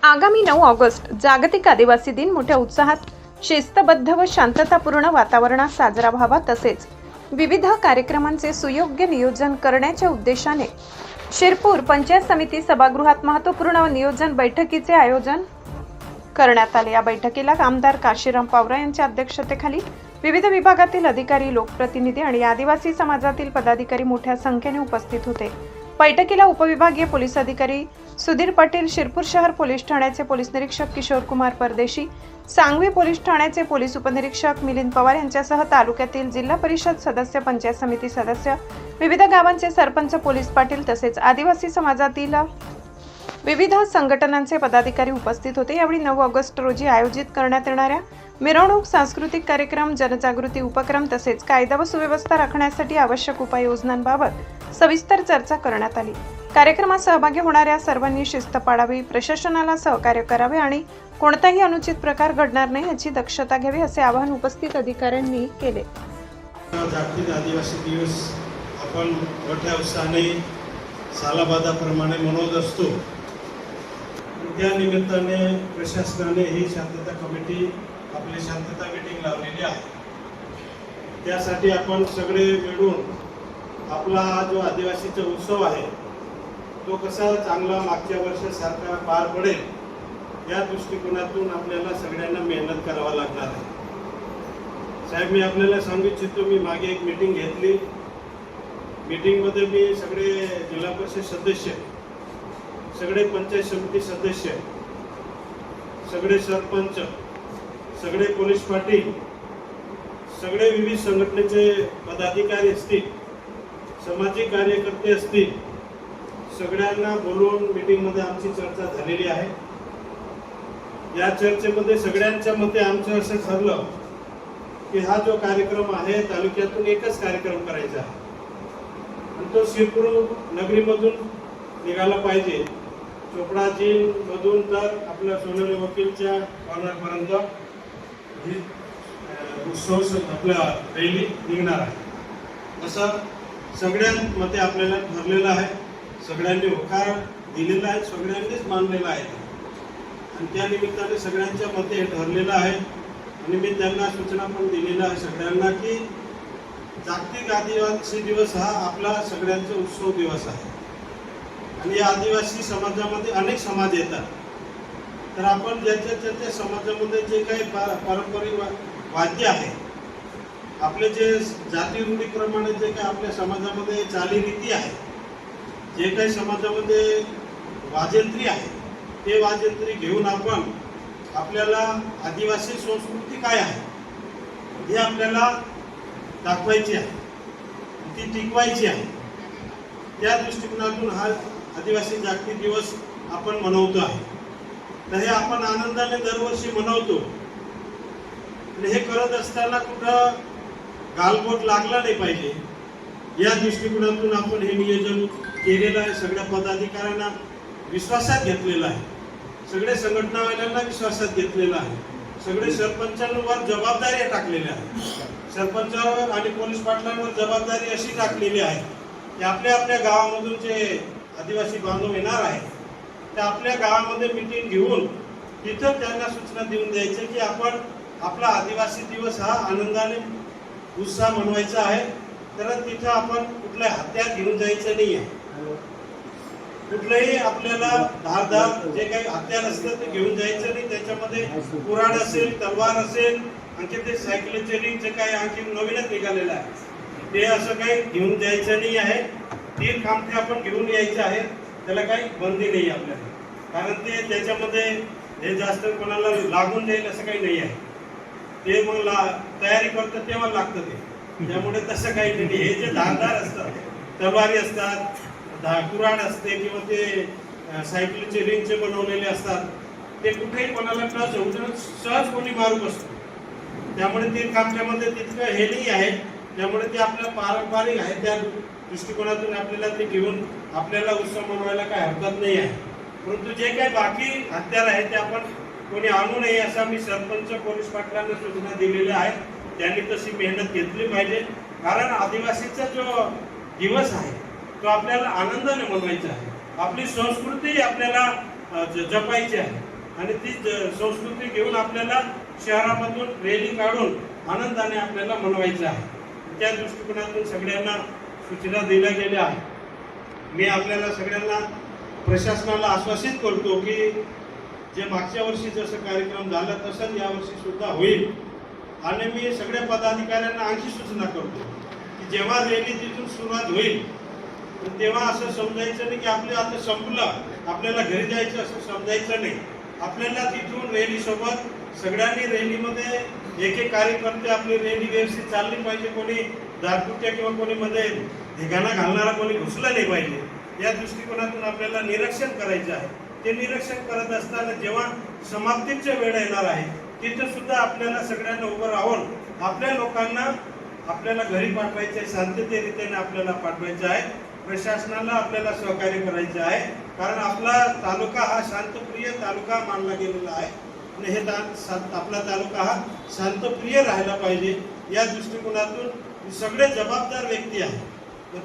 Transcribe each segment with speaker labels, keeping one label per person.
Speaker 1: आगामी 9 ऑगस्ट जागतिक आदिवासी दिन मोठ्या उत्साहात, शिस्तबद्ध व शांततापूर्ण वातावरणात साजरा व्हावा तसेच विविध कार्यक्रमांचे सुयोग्य नियोजन करण्याच्या उद्देशाने शिरपूर पंचायत समिती सभागृहात महत्त्वपूर्ण नियोजन बैठकीचे आयोजन करण्यात आले। या बैठकीला आमदार काशीराम पावरा यांच्या अध्यक्षतेखाली विविध विभागातील अधिकारी, लोकप्रतिनिधी आणि आदिवासी समाजातील पदाधिकारी मोठ्या संख्येने उपस्थित होते। बैठकीला उपविभागीय पोलीस अधिकारी सुधीर पाटील, शिरपूर शहर पोलीस ठाण्याचे पोलीस निरीक्षक किशोर कुमार परदेशी, सांगवी पोलीस ठाण्याचे पोलीस उपनिरीक्षक मिलिंद पवार यांच्यासह तालुक्यातील जिल्हा परिषद सदस्य, पंचायत समिती सदस्य, विविध गावांचे सरपंच, पोलीस पाटील तसेच आदिवासी समाजातील विविध संघटनांचे पदाधिकारी उपस्थित होते। यावेळी 9 ऑगस्ट रोजी आयोजित करण्यात येणाऱ्या मिरवणूक, सांस्कृतिक कार्यक्रम, जनजागृती उपक्रम तसेच कायदा व सुव्यवस्था राखण्यासाठी आवश्यक उपाययोजनांबाबत सविस्तर चर्चा करण्यात आली। कार्यक्रमात सहभागी होणाऱ्या सर्वांनी शिस्त पाळावी, प्रशासनाला सहकार्य करावे आणि कोणताही अनुचित प्रकार घडणार नाही याची दक्षता घ्यावी असे आवाहन उपस्थित अधिकाऱ्यांनी केले।
Speaker 2: जागतिक आदिवासी दिवस आपण मोठ्या उत्साहाने सालाबादाप्रमाणे मनवत असतो। त्या निमित्ताने प्रशासनाने ही शांतता कमिटी आपली शांतता मीटिंग लावलेली आहे। त्यासाठी आपण सगळे मिळून आपला जो आदिवासीचा उत्सव आहे तो कसा चांगला मागच्या वर्षासारखा पार पडेल या दृष्टिकोनातून आपल्याला सगळ्यांना मेहनत करावी लागणार आहे। साहेब, मी आपल्याला सांगू इच्छितो, मी मागे एक मीटिंग घेतली। मीटिंगमध्ये मी सगळे जिल्हा परिषद सदस्य, सगळे पंचायत समिती सदस्य, सगळे सरपंच, सगळे पोलीस पाटील, सगळे विविध संघटनेचे पदाधिकारी असतील, सामाजिक कार्यकर्ते असतील, सगळ्यांना बोलवून मीटिंगमध्ये आमची चर्चा झालेली आहे। या चर्चेमध्ये सगळ्यांच्या मते आमचं असं ठरलं की हा जो कार्यक्रम आहे तालुक्यातून एकच कार्यक्रम करायचा आहे आणि तो शिरपूर नगरीमधून निघाला पाहिजे। चोपडाजी मधून तर आपल्या सोनेरी वकीलच्या कॉर्नरपर्यंत ही उत्सव आपला रॅली निघणार आहे असं सगळ्यांमध्ये मते आपल्याला ठरलेलं आहे। सगळ्यांनी होकार दिलेला आहे, सगळ्यांनीच मानलेला आहे आणि त्या निमित्ताने सगळ्यांच्या मते ठरलेलं आहे आणि मी त्यांना सूचना पण दिलेल्या आहे सगळ्यांना की जागतिक आदिवासी दिवस हा आपला सगळ्यांचा उत्सव दिवस आहे आणि या आदिवासी समाजामध्ये अनेक समाज येतात। तर आपण ज्याच्या समाजामध्ये जे काही पारंपरिक वाद्य आहे, आपले जे जाती रूढीप्रमाणे जे काही आपल्या समाजामध्ये चालीरीती आहे, जे काही समाजामध्ये वाजंत्री आहे, ते वाजंत्री घेऊन आपण आपल्याला आदिवासी संस्कृती काय आहे हे आपल्याला दाखवायची आहे, ती टिकवायची आहे। त्या दृष्टिकोनातून हा आदिवासी जागतिक दिवस आपण मनवतो आहे। तर हे आपण आनंदाने दरवर्षी मनवतो आणि हे करत असताना कुठं गालबोट लागला नाही पाहिजे या दृष्टिकोनातून आपण हे नियोजन केलेलं आहे। सगळ्या पदाधिकाऱ्यांना विश्वासात घेतलेलं आहे, सगळे संघटनावाल्यांना विश्वासात घेतलेलं आहे, सगळे सरपंचांवर जबाबदारी टाकलेल्या आहे। सरपंचावर आणि पोलीस पाटलांवर जबाबदारी अशी टाकलेली आहे की आपल्या आपल्या गावामधून जे आदिवासी बांधव येणार आहे ते आपल्या गावामध्ये मीटिंग घेऊन तिथं त्यांना सूचना देऊन द्यायचे की आपण आपला आदिवासी दिवस हा आनंदाने उत्साह मनवायचा आहे। तर तिथं आपण कुठल्या हत्यार घेऊन जायचं नाही आहे, कुठलंही आपल्याला धारदार जे काही हत्यार असतं ते घेऊन जायचं नाही। त्याच्यामध्ये कुऱ्हाड असेल, तलवार असेल, आणखी ते सायकलचे रिंग जे काही आणखी नवीनच निघालेलं आहे ते असं काही घेऊन जायचं नाही आहे। तीर खांबे आपण घेऊन यायचे आहे, त्याला काही बंदी नाही आपल्याला, कारण ते त्याच्यामध्ये हे जास्त कोणाला लागून जाईल असं काही नाही आहे। ते मग तयारी करतं तेव्हा लागतं ते, त्यामुळे तसं काही नाही। हे जे धारदार असतात, तलवारी असतात, कुऱ्हाड असते किंवा ते सायकलचे रिंगचे बनवलेले असतात, ते कुठेही कोणाला न जाऊन सहज कोणी मारू असतो। त्यामुळे तीर खांब्यामध्ये तितकं हे नाही आहे, त्यामुळे ते आपलं पारंपरिक आहे। त्या दृष्टिकोनातून आपल्याला ते घेऊन आपल्याला उत्सव मनवायला काही हरकत नाही आहे। परंतु जे काही बाकी हत्यार आहेत ते आपण कोणी आणू नये असं मी सरपंच, पोलीस पाटलांना सूचना दिलेल्या आहेत। त्यांनी तशी मेहनत घेतली पाहिजे, कारण आदिवासीचा जो दिवस आहे तो आपल्याला आनंदाने मनवायचा आहे। आपली संस्कृती आपल्याला जपायची आहे। आणि ती संस्कृती घेऊन आपल्याला शहरामधून रॅली काढून आनंदाने आपल्याला मनवायचं आहे. त्या दृष्टिकोनातून सगळ्यांना सूचना दिल्या गेल्या आहेत. मी आपल्याला सगळ्यांना प्रशासनाला आश्वासित करतो की जे मागच्या वर्षी जसं कार्यक्रम झाला तसंच यावर्षी सुद्धा होईल. आणि मी सगळ्या पदाधिकाऱ्यांना आणखी सूचना करतो की जेव्हा रॅली तिथून सुरुवात होईल तेव्हा असं समजायचं नाही की आपलं आता संपलं, आपल्याला घरी जायचं असं समजायचं नाही. आपल्याला तिथून रॅली सोबत सगळ्यांनी रॅलीमध्ये एक एक कार्यकर्ते आपली रॅली व्यवस्थित चालली पाहिजे. कोणी दारपुट्या किंवा कोणी मध्ये धिगाणा घालणारा कोणी घुसला नाही पाहिजे. या दृष्टिकोनातून आपल्याला निरीक्षण करायचं आहे. ते निरीक्षण करत असताना जेव्हा समाप्तीच्या वेळ येणार आहे तिथे सुद्धा आपल्याला सगळ्यांना उभं राहून आपल्या लोकांना आपल्याला घरी पाठवायचं आहे, शांततेरीत्याने आपल्याला पाठवायचं आहे. प्रशासनाला आपल्याला सहकार्य करायचं आहे, कारण आपला तालुका हा शांतप्रिय तालुका मानला गेलेला आहे आणि हे आपला तालुका हा शांतप्रिय राहायला पाहिजे. या दृष्टिकोनातून सगळे जबाबदार व्यक्ती आहेत.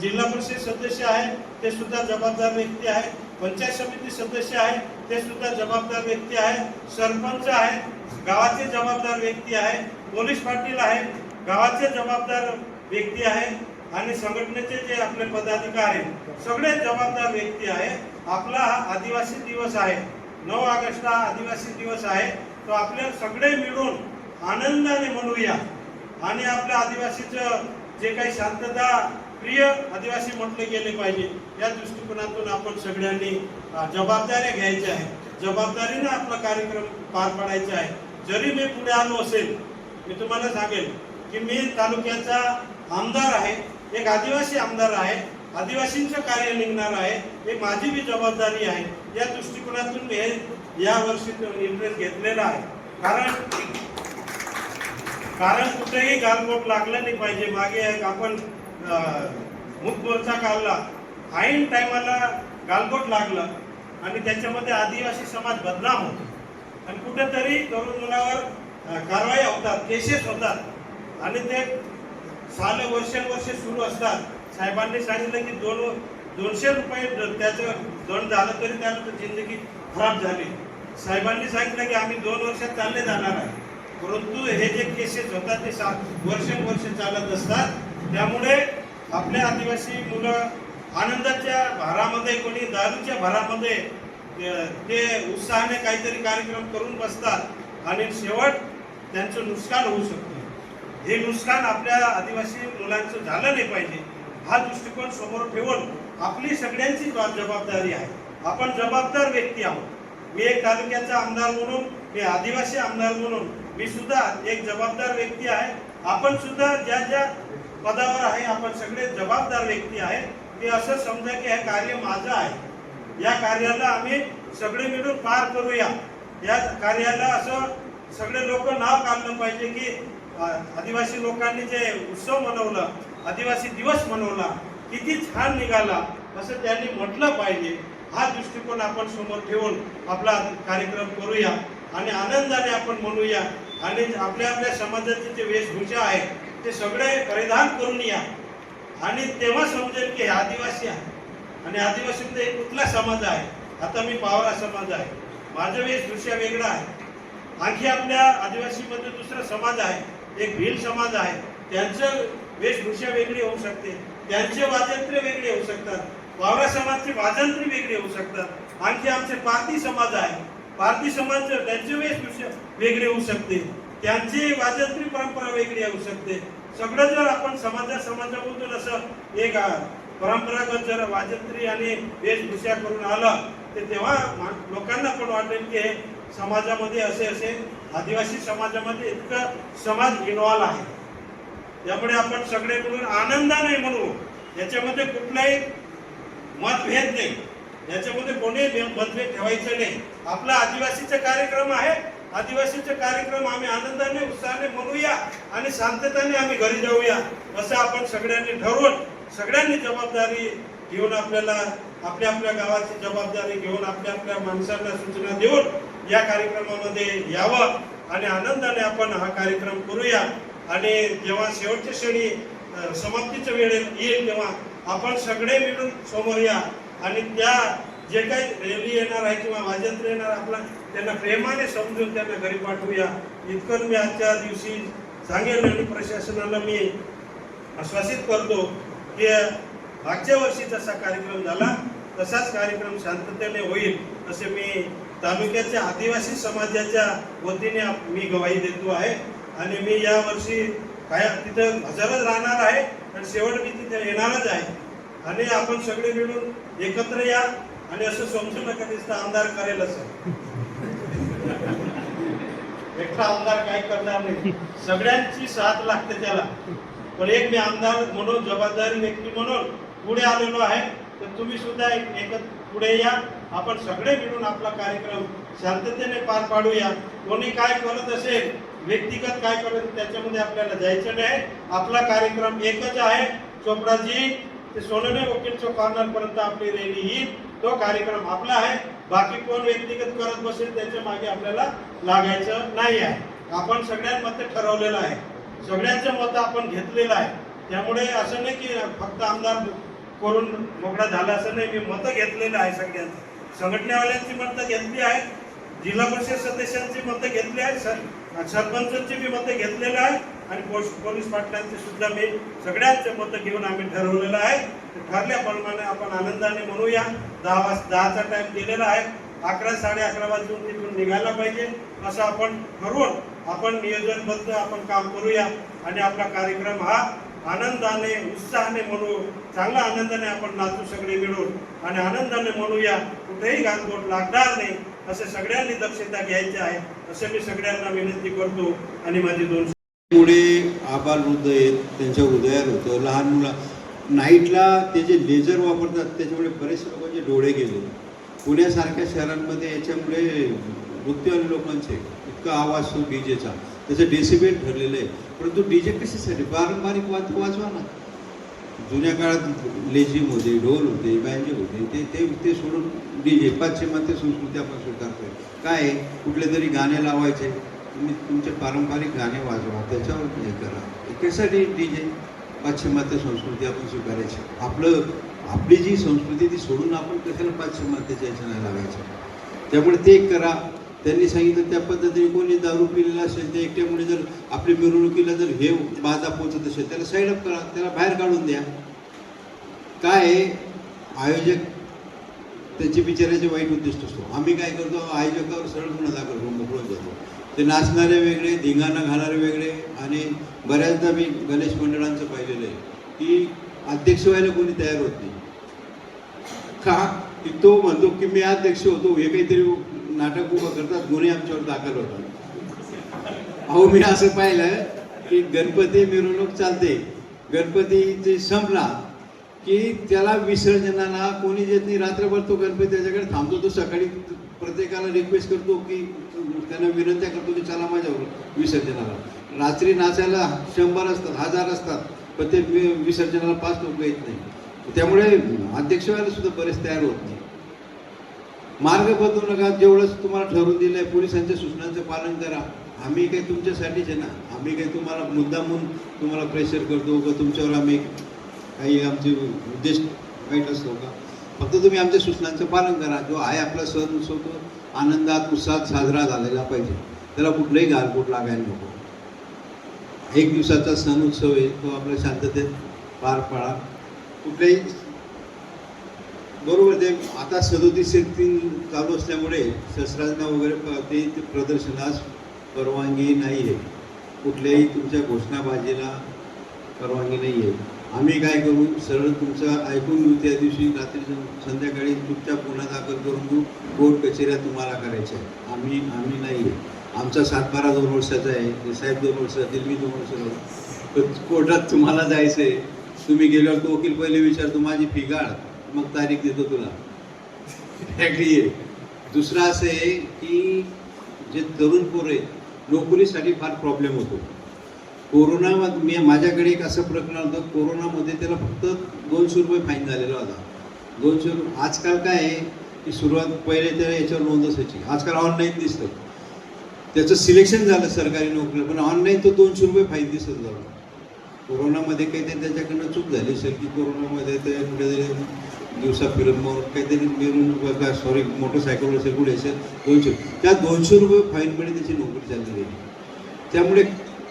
Speaker 2: जिल्हा परिषद सदस्य आहे ते सुद्धा जबाबदार व्यक्ती आहे, पंचायत समिती सदस्य आहे ते सुद्धा जबाबदार व्यक्ती आहे, सरपंच आहे गावाचे जबाबदार व्यक्ती आहे, पोलीस पाटील आहे गावाचे जबाबदार व्यक्ती आहे आणि संघटनेचे जे आपले पदाधिकारी आहेत सगळे जबाबदार व्यक्ती आहे. आपला हा आदिवासी दिवस आहे, 9 ऑगस्ट हा आदिवासी दिवस आहे. तो आपले सगळे मिळून आनंदाने मनवूया आणि आपल्या आदिवासीचं जे काही शांतता प्रिय आदिवासी म्हटले गेले पाहिजे. या दृष्टिकोनातून आपण सगळ्यांनी जबाबदाऱ्या घ्यायच्या आहे, जबाबदारीने आपला कार्यक्रम पार पाडायचा आहे. जरी मी पुढे आलो असेल, मी तुम्हाला सांगेल की मी तालुक्याचा आमदार आहे, एक आदिवासी आमदार आहे, आदिवासींचं कार्य निघणार आहे, हे माझी बी जबाबदारी आहे. या दृष्टिकोनातून मी या वर्षी इंटरेस्ट घेतलेला आहे. कारण कुठेही गालबोट लागलं नाही पाहिजे. मागे एक आपण मुक्त मोर्चा काढला, ऐन टायमाला गालबोट लागलं आणि त्याच्यामध्ये आदिवासी समाज बदनाम होतो आणि कुठेतरी तरुण मुलावर कारवाई होतात, केसेस होतात आणि ते वर्षानुवर्ष सुरू असतात. साहेबांनी सांगितलं की 200 रुपये त्याचं दंड झालं तरी त्याला जिंदगी खराब झाली. साहेबांनी सांगितलं की आम्ही 2 वर्षात चालले जाणार आहे, परंतु हे जे केसेस होतात ते वर्षानुवर्ष चालत असतात. त्यामुळे आपल्या आदिवासी मुलं आनंदाच्या भारामध्ये, कोणी दारूच्या भारामध्ये ते उत्साहाने काहीतरी कार्यक्रम करून बसतात आणि शेवट त्यांचं नुकसान होऊ शकतं. हे नुकसान आपल्या आदिवासी मुलांचं झालं नाही पाहिजे. हा दृष्टिकोन समोर ठेवून आपली सगळ्यांची जबाबदारी आहे. आपण जबाबदार व्यक्ती आहोत. मी एक तालुक्याचा आमदार म्हणून, मी आदिवासी आमदार म्हणून मी सुद्धा एक जबाबदार व्यक्ती आहे. आपण सुद्धा ज्या ज्या पदावर आहे आपण सगळे जबाबदार व्यक्ती आहे. ते असं समजा की हे कार्य माझं आहे, या कार्याला आम्ही सगळे मिळून पार करूया. या कार्याला असं सगळे लोक नाव काढलं पाहिजे की आदिवासी लोकांनी जे उत्सव मनवला, आदिवासी दिवस मनवला, किती छान निघाला असं त्यांनी म्हटलं पाहिजे. हा दृष्टिकोन आपण समोर ठेवून आपला कार्यक्रम करूया आणि आनंदाने आपण म्हणूया आणि आपल्या आपल्या समाजाचे जे वेशभूषा आहे ते सगळे परिधान करून या आणि तेव्हा समजेल की हे आदिवासी आहे. आणि आदिवासीमध्ये एक कुठला समाज आहे. आता मी पावरा समाज आहे, माझं वेशभूषा वेगळा आहे. आणखी आपल्या आदिवासीमध्ये दुसरा समाज आहे, एक भील समाज आहे, त्यांचं वेशभूषा वेगळी होऊ शकते, त्यांचे वाजंत्र्य वेगळे होऊ शकतात, वावरा समाजचे वाजंत्री वेगळे होऊ शकतात. आणखी आमचे पारधी समाज आहे, पारधी समाज त्यांचे वेशभूषा वेगळे होऊ शकते, त्यांची वाजंत्री परंपरा वेगळी होऊ शकते. सगळं जर आपण समाजामधून असं एक परंपरागत जर वाजंत्री आणि वेशभूषा करून आलं तर तेव्हा लोकांना पण वाटेल की हे समाजामध्ये असे आदिवासी समाजामध्ये इतकं समाज इन्व्हॉल्व आहे. त्यामुळे आपण सगळे मिळून आनंदाने म्हणू. याच्यामध्ये कुठलाही मतभेद नाही, याच्यामध्ये कोणी मतभेद ठेवायचं नाही. आपला आदिवासीचा कार्यक्रम आहे, आदिवासीचे कार्यक्रम आम्ही आनंदाने उत्साहाने म्हणूया आणि शांततेने आम्ही घरी जाऊया असं आपण सगळ्यांनी ठरवून, सगळ्यांनी जबाबदारी घेऊन आपल्याला आपल्या आपल्या गावाची जबाबदारी घेऊन आपल्या आपल्या माणसांना सूचना देऊन या कार्यक्रमामध्ये यावं आणि आनंदाने आपण हा कार्यक्रम करूया. आणि जेव्हा शेवटच्या क्षणी समाप्तीच्या वेळ येईल तेव्हा आपण सगळे मिळून समोर या आणि त्या जे काही रॅली येणार आहे किंवा वाजंत्र येणार आपला त्यांना प्रेमाने समजून त्यांना घरी पाठवूया, इतकं मी आजच्या दिवशी सांगेल. आणि प्रशासनाला मी आश्वासित करतो की मागच्या वर्षी जसा कार्यक्रम झाला तसाच कार्यक्रम शांततेने होईल असे मी तालुक्याच्या आदिवासी समाजाच्या वतीने मी गवाही देतो आहे. आणि मी या वर्षी काय तिथं हजरच राहणार आहे आणि शेवट मी तिथे येणारच आहे. आणि आपण सगळे मिळून एकत्र या आणि असं समजू नका नुसतं आमदार करेल असं. एकटा आमदार काय करणार नाही, सगळ्यांची साथ लागते त्याला. पण एक मी आमदार म्हणून जबाबदारी व्यक्ती म्हणून पुढे आलेलो आहे. तर तुम्ही सुद्धा एकत्र पुढे या, आपण सगळे मिळून आपला कार्यक्रम शांततेने पार पाडूया. कोणी काय करत असेल, व्यक्तिगत काय करत त्याच्यामध्ये आपल्याला जायचं नाही. आपला कार्यक्रम एकच आहे, चोपडाजी ते सोनने वकील चौक कॉर्नर पर्यंत आपली रॅली येईल. तो कार्यक्रम आपला आहे. बाकी कोण व्यक्तिगत करत बसेल त्याच्या मागे आपल्याला लागायचं नाही आहे. आपण सगळ्यांमध्ये ठरवलेलं आहे, सगळ्यांचं मत आपण घेतलेलं आहे. त्यामुळे असं नाही की फक्त आमदार करून मोकळा झाला असं नाही. मी मतं घेतलेलं आहे, सगळ्यांचं संघटनेवाल्यांची मतं घेतली आहे, जिल्हा परिषद सदस्यांची मतं घेतली आहे, सरपंचांची मी मतं घेतलेलं आहे आणि पोलीस पाटलांची सुद्धा मी सगळ्यांचे मतं घेऊन आम्ही ठरवलेलं आहे. ठरल्याप्रमाणे आपण आनंदाने म्हणूया. 10चा टाइम दिलेला आहे, 11 साडे11 वाजून तिथून निघायला पाहिजे असं आपण ठरवून आपण नियोजनबद्ध आपण काम करूया. आणि आपला कार्यक्रम हा आनंदाने उत्साहाने म्हणू, चांगल्या आनंदाने आपण नाचू सगळे मिळून आणि आनंदाने म्हणूया. कुठेही गालबोट लागणार नाही असे सगळ्यांनी दक्षता घ्यायची आहे असे मी सगळ्यांना विनंती करतो. आणि माझी 2
Speaker 3: मुळे आबालवृद्ध आहेत, त्यांच्या हृदयात होतं. लहान मुलं नाईटला ते जे लेझर वापरतात त्याच्यामुळे बरेचसे लोकांचे डोळे गेले. पुण्यासारख्या शहरांमध्ये याच्यामुळे मृत्यू आले लोकांचे. इतका आवाज तो डीजेचा, त्याचं डेसिबेल ठरलेलं आहे. परंतु डीजे कशासाठी? पारंपरिक वाजवा ना. जुन्या काळात लेझिम होते, ढोल होते, बँजे होते, ते ते ते सोडून डीजे. पाश्चिमात्य संस्कृती आपण स्वीकारतोय. काय कुठले तरी गाणे लावायचे, तुम्ही तुमचे पारंपरिक गाणे वाजवा, त्याच्यावर हे करा. कशासाठी डीजे? पाश्चिमात्य संस्कृती आपण स्वीकारायची. आपली जी संस्कृती ती सोडून आपण कशाला पाश्चिमात्याच्या याच्या नाही लागायचं. त्यामुळे ते करा. त्यांनी सांगितलं त्या पद्धतीने कोणी दारू पिलेला असेल, त्या एकट्यामुळे जर आपली मिरवणुकीला जर हे बाधा पोचत असेल त्याला साईड अप करा, त्याला बाहेर काढून द्या. काय आयोजक त्याचे बिचाराचे वाईट उद्दिष्ट असतो. आम्ही काय करतो, आयोजकावर सरळ गुन्हा दाखल करून मोकळून जातो. ते नाचणारे वेगळे, धिंगाणा घालणारे वेगळे. आणि बऱ्याचदा मी गणेश मंडळांचं पाहिलेलं आहे की अध्यक्ष व्हायला कोणी तयार होत नाही. का की तो म्हणतो की मी अध्यक्ष होतो, हे काहीतरी नाटक उभं करतात, गुन्हे आमच्यावर दाखल होतात. अहो मी असं पाहिलं की गणपती मिरवणूक चालते, गणपतीचे संपला की त्याला विसर्जनाला कोणी देत नाही. रात्रभर तो गणपती त्याच्याकडे थांबतो. तो सकाळी प्रत्येकाला रिक्वेस्ट करतो की त्यांना विनंत्या करतो की चला माझ्यावर विसर्जनाला. रात्री नाचायला 100 असतात, 1000 असतात, पण ते विसर्जनाला 5 लोक येत नाही. त्यामुळे अध्यक्ष व्हायला सुद्धा बरेच तयार होत नाही. मार्ग बदलू नका. जेवढंच तुम्हाला ठरवून दिलं आहे पोलिसांच्या सूचनांचं पालन करा. आम्ही काही तुमच्यासाठीच आहे ना. आम्ही काही तुम्हाला मुद्दामून तुम्हाला प्रेशर करतो का तुमच्यावर आम्ही काही आमचे उद्देश वाईट असतो का? फक्त तुम्ही आमच्या सूचनांचं पालन करा. जो आहे आपला सण उत्सव तो आनंदात उत्साहात साजरा झालेला पाहिजे. त्याला कुठलंही गालबोट लागायला नको. 1 दिवसाचा सण उत्सव आहे, तो आपल्या शांततेत पार पाडा. कुठल्याही बरोबर ते आता 37-3 चालू असल्यामुळे शस्त्रांना वगैरे ते प्रदर्शनास परवानगी नाही आहे. कुठल्याही तुमच्या घोषणाबाजीला परवानगी नाही आहे. आम्ही काय करू, सरळ तुमचं ऐकून घेऊ. त्या दिवशी रात्री संध्याकाळी चुपचाप गुन्हा दाखल करून घेऊ. कोर्ट कचेऱ्या तुम्हाला करायच्या आहे. आम्ही नाही आहे. आमचा 7-12 2 वर्षाचा आहे. साहेब 2 वर्षातील, मी 2 वर्षाचा. कोर्टात तुम्हाला जायचं आहे. तुम्ही गेल्यावर तो वकील पहिले विचारतो माझी फी काढ, मग तारीख देतो तुला. आहे. दुसरं असं आहे की जे तरुण पोरं आहेत नोकरीसाठी फार प्रॉब्लेम होतो. कोरोनामध्ये माझ्याकडे एक असं प्रकरण होतं. कोरोनामध्ये त्याला फक्त 200 रुपये फाईन झालेला होता. 200 रुपये. आजकाल काय आहे की सुरुवात पहिले त्याला याच्यावर नोंद असायची. आजकाल ऑनलाईन दिसतं. त्याचं सिलेक्शन झालं सरकारी नोकरी, पण ऑनलाईन तो 200 रुपये फाईन दिसत झाला. कोरोनामध्ये काहीतरी त्याच्याकडनं चूक झाली असेल की कोरोनामध्ये ते कुठेतरी दिवसा फिरत मग काहीतरी मिळून का सॉरी मोटरसायकल असेल कुठे असेल 200 त्या 200 रुपये फाईनमध्ये त्याची नोकरी चालली गेली. त्यामुळे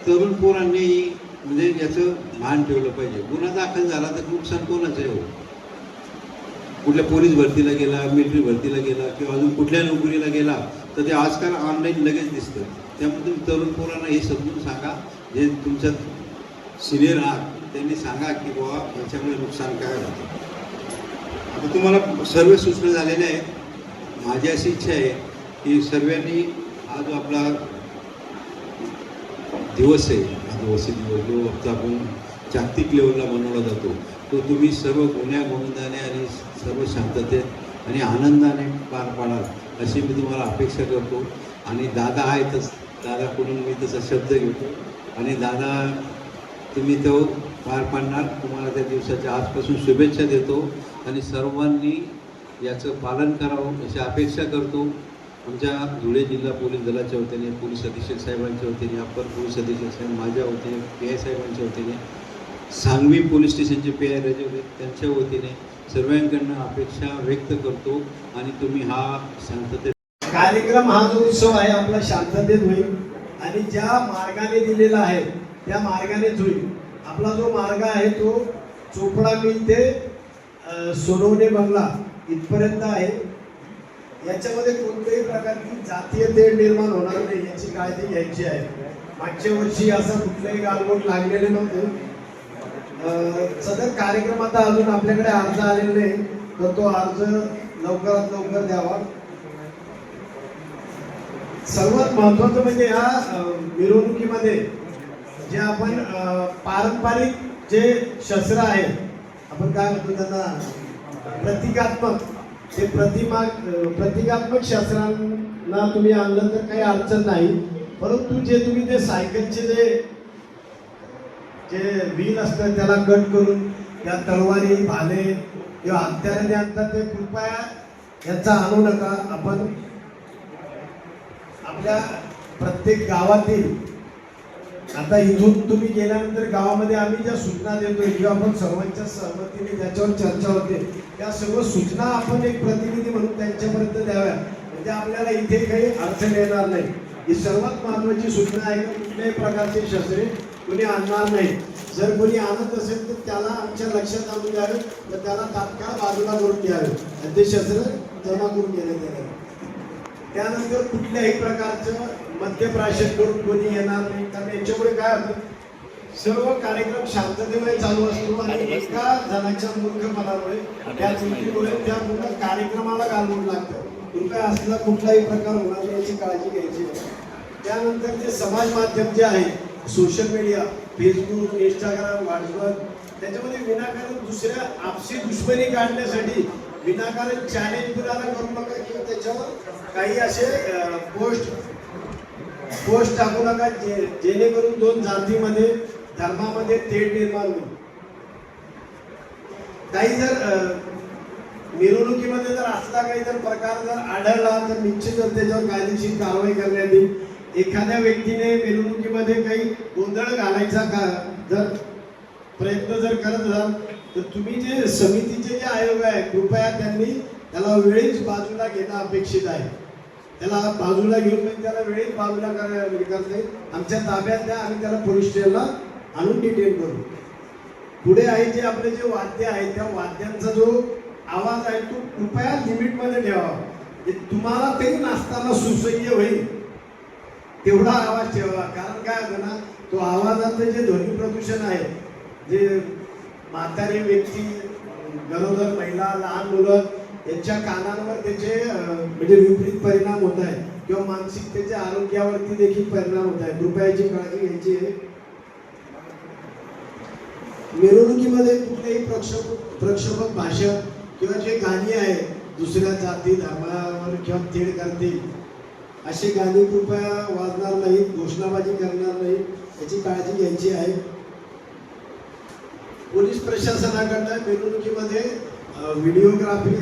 Speaker 3: तरुण पोरांनी म्हणजे याचं भान ठेवलं पाहिजे. गुन्हा दाखल झाला तर नुकसान कोणाचं आहे हो? कुठल्या पोलीस भरतीला गेला, मिलिटरी भरतीला गेला किंवा अजून कुठल्या नोकरीला गेला तर ते आजकाल ऑनलाईन लगेच दिसतं. त्यामुळे तुम्ही तरुण पोरांना हे समजून सांगा, जे तुमच्यात सिनियर आहात त्यांनी सांगा की बाबा याच्यामुळे नुकसान काय होतं. आता तुम्हाला सर्व सूचना झालेल्या आहेत. माझी अशी इच्छा आहे की सर्वांनी हा जो आपला दिवस आहे, आदिवासी दिवस जो हप्ता आपण जागतिक लेवलला बनवला जातो, तो तुम्ही सर्व गुण्यागोविंदाने आणि सर्व शांततेत आणि आनंदाने पार पाडाल अशी मी तुम्हाला अपेक्षा करतो. आणि दादा आहेतच, दादाकडून मी तसा शब्द घेतो आणि दादा तुम्ही तो पार पाडणार. तुम्हाला त्या दिवसाच्या आजपासून शुभेच्छा देतो आणि सर्वांनी याचं पालन करावं अशी अपेक्षा करतो. आमच्या धुळे जिल्हा पोलीस दलाच्या वतीने, पोलीस अधीक्षक साहेबांच्या वतीने, अप्पर पोलीस अधीक्षक साहेब माझ्या वतीने, PI साहेबांच्या वतीने, सांगवी पोलीस स्टेशनचे PI राजे त्यांच्या वतीने सर्वांकडनं अपेक्षा व्यक्त करतो. आणि तुम्ही हा शांततेत
Speaker 4: कार्यक्रम, हा जो उत्सव आहे आपला शांततेत होईल आणि ज्या मार्गाने दिलेला आहे त्या मार्गानेच होईल. आपला जो मार्ग आहे तो चोपडा मिल ते सोनवणे बंगला इथपर्यंत आहे. याच्यामध्ये कोणत्याही प्रकारची जातीय तेढ निर्माण होणार नाही याची काळजी घ्यायची आहे. मागच्या वर्षी असं कुठलेही गालबोट लागलेले नव्हते. सदर कार्यक्रमाचा अजून आपल्याकडे अर्ज आलेला नाही, तर तो अर्ज लवकरात लवकर द्यावा. सर्वात महत्वाचं म्हणजे ह्या मिरवणुकीमध्ये जे आपण पारंपरिक जे शस्त्र आहे, आपण काय म्हणतो त्यांना प्रतिकात्मक, ते प्रतिकात्मक शस्त्रांना तुम्ही आणलं तर काही अडचण नाही. परंतु जे तुम्ही ते सायकलचे जे व्हील असतात त्याला कट करून त्या तलवारी, भाले किंवा हत्याराने आणतात ते कृपया याचा आणू नका. आपण आपल्या प्रत्येक गावातील, आता इथून तुम्ही गेल्यानंतर गावामध्ये आम्ही ज्या सूचना देतोय किंवा आपण सर्वांच्या सहमतीने ज्याच्यावर चर्चा होते त्या सर्व सूचना आपण एक प्रतिनिधी म्हणून त्यांच्यापर्यंत द्याव्या, म्हणजे आपल्याला इथे काही अडचण येणार नाही. ही सर्वात महत्वाची सूचना आहे की कुठल्याही प्रकारचे शस्त्रे कोणी आणणार नाही. जर कोणी आणत असेल तर त्याला आमच्या लक्षात आणून द्यावे, तर त्याला तात्काळ बाजूला करून द्यावे आणि ते शस्त्र जमा करून घेण्यात येणार. त्यानंतर कुठल्याही प्रकारचं मद्यप्राशन करून कोणी येणार नाही, कारण याच्यामुळे काय होतं, सर्व कार्यक्रम शांततेमुळे चालू असतो आणि एका जणाच्या मूर्खपणामुळे त्या चुकीमुळे त्या पूर्ण कार्यक्रमाला घालवून लागतं. कृपया असला कुठलाही प्रकार होणार नाही याची काळजी घ्यायची. त्यानंतर जे समाज माध्यम जे आहे, social media, Facebook, Instagram, WhatsApp, त्याच्यामध्ये विनाकारण दुसऱ्या आपसी दुश्मनी काढण्यासाठी विनाकारण चॅलेंज कुणाला करू नका किंवा त्याच्यावर काही असे पोस्ट टाकू नका जेणेकरून दोन जातीमध्ये, धर्मामध्ये तेढ निर्माण होईल. काही जर मिरवणुकीमध्ये जर असला काही जर प्रकार जर आढळला तर निश्चितच त्याच्यावर कायदेशीर कारवाई करण्यात येईल. एखाद्या व्यक्तीने मिरवणुकीमध्ये काही गोंधळ घालायचा जर प्रयत्न जर करत असाल तर तुम्ही जे समितीचे जे आयोग आहे कृपया त्यांनी त्याला वेळीच बाजूला घेणं अपेक्षित आहे. त्याला बाजूला घेऊन त्याला वेळीच बाजूला करते आमच्या ताब्यात द्या, आम्ही त्याला पोलीस स्टेशनला आणून डिटेन करू. पुढे आहे जे आपले जे वाद्य आहे त्या वाद्यांचा जो आवाज आहे तो कृपया लिमिटमध्ये ठेवावा. तुम्हाला तरी नाचताना सुसह्य होईल तेवढा आवाज ठेवा. कारण काय होतं ना, तो आवाजाचं जे ध्वनी प्रदूषण आहे, जे म्हातारी व्यक्ती, गरोदर महिला, लहान मुलं यांच्या कानांवर त्याचे म्हणजे विपरीत परिणाम होत आहे किंवा मानसिकतेच्या आरोग्यावरती देखील परिणाम होत आहे. कृपया याची काळजी घ्यायची आहे. मिरवणुकीमध्ये कुठलेही प्रक्षोभक भाषण किंवा जे गाणी आहे दुसऱ्या जाती धर्मावर किंवा तेढ करतील अशी गाणी कृपया वाजणार नाहीत, घोषणाबाजी करणार नाही, याची काळजी घ्यायची आहे. पोलीस प्रशासनाकडनं मिरवणुकीमध्ये व्हिडिओग्राफी,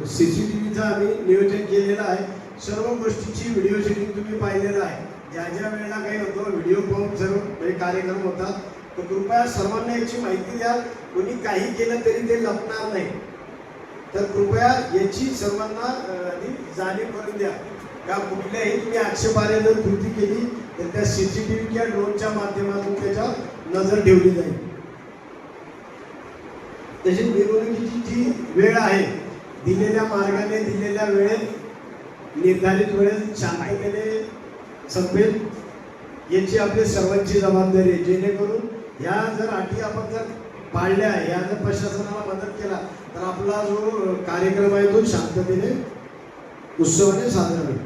Speaker 4: CCTVचं आम्ही नियोजन केलेलं आहे. सर्व गोष्टीची व्हिडिओ शूटिंग तुम्ही पाहिलेलं आहे. ज्या ज्या वेळेला काही होतं व्हिडिओ पाहून सर्व कार्यक्रम होतात, तर कृपया सर्वांना याची माहिती द्या. कोणी काही केलं तरी ते लपणार नाही. तर कृपया याची सर्वांना जाणीव करून द्या का कुठल्याही तुम्ही आक्षेपार्ह जर कृती केली तर त्या CCTV किंवा ड्रोनच्या माध्यमातून त्याच्यावर नजर ठेवली जाईल. तशी मिरवणुकीची जी वेळ आहे दिलेल्या मार्गाने दिलेल्या वेळेत निर्धारित वेळेत शांततेने संपेल याची आपली सर्वांची जबाबदारी आहे. जेणेकरून ह्या जर अटी आपण जर पाळल्या या जर प्रशासनाला मदत केला तर आपला जो कार्यक्रम आहे तो शांततेने उत्सवाने साजरा होईल.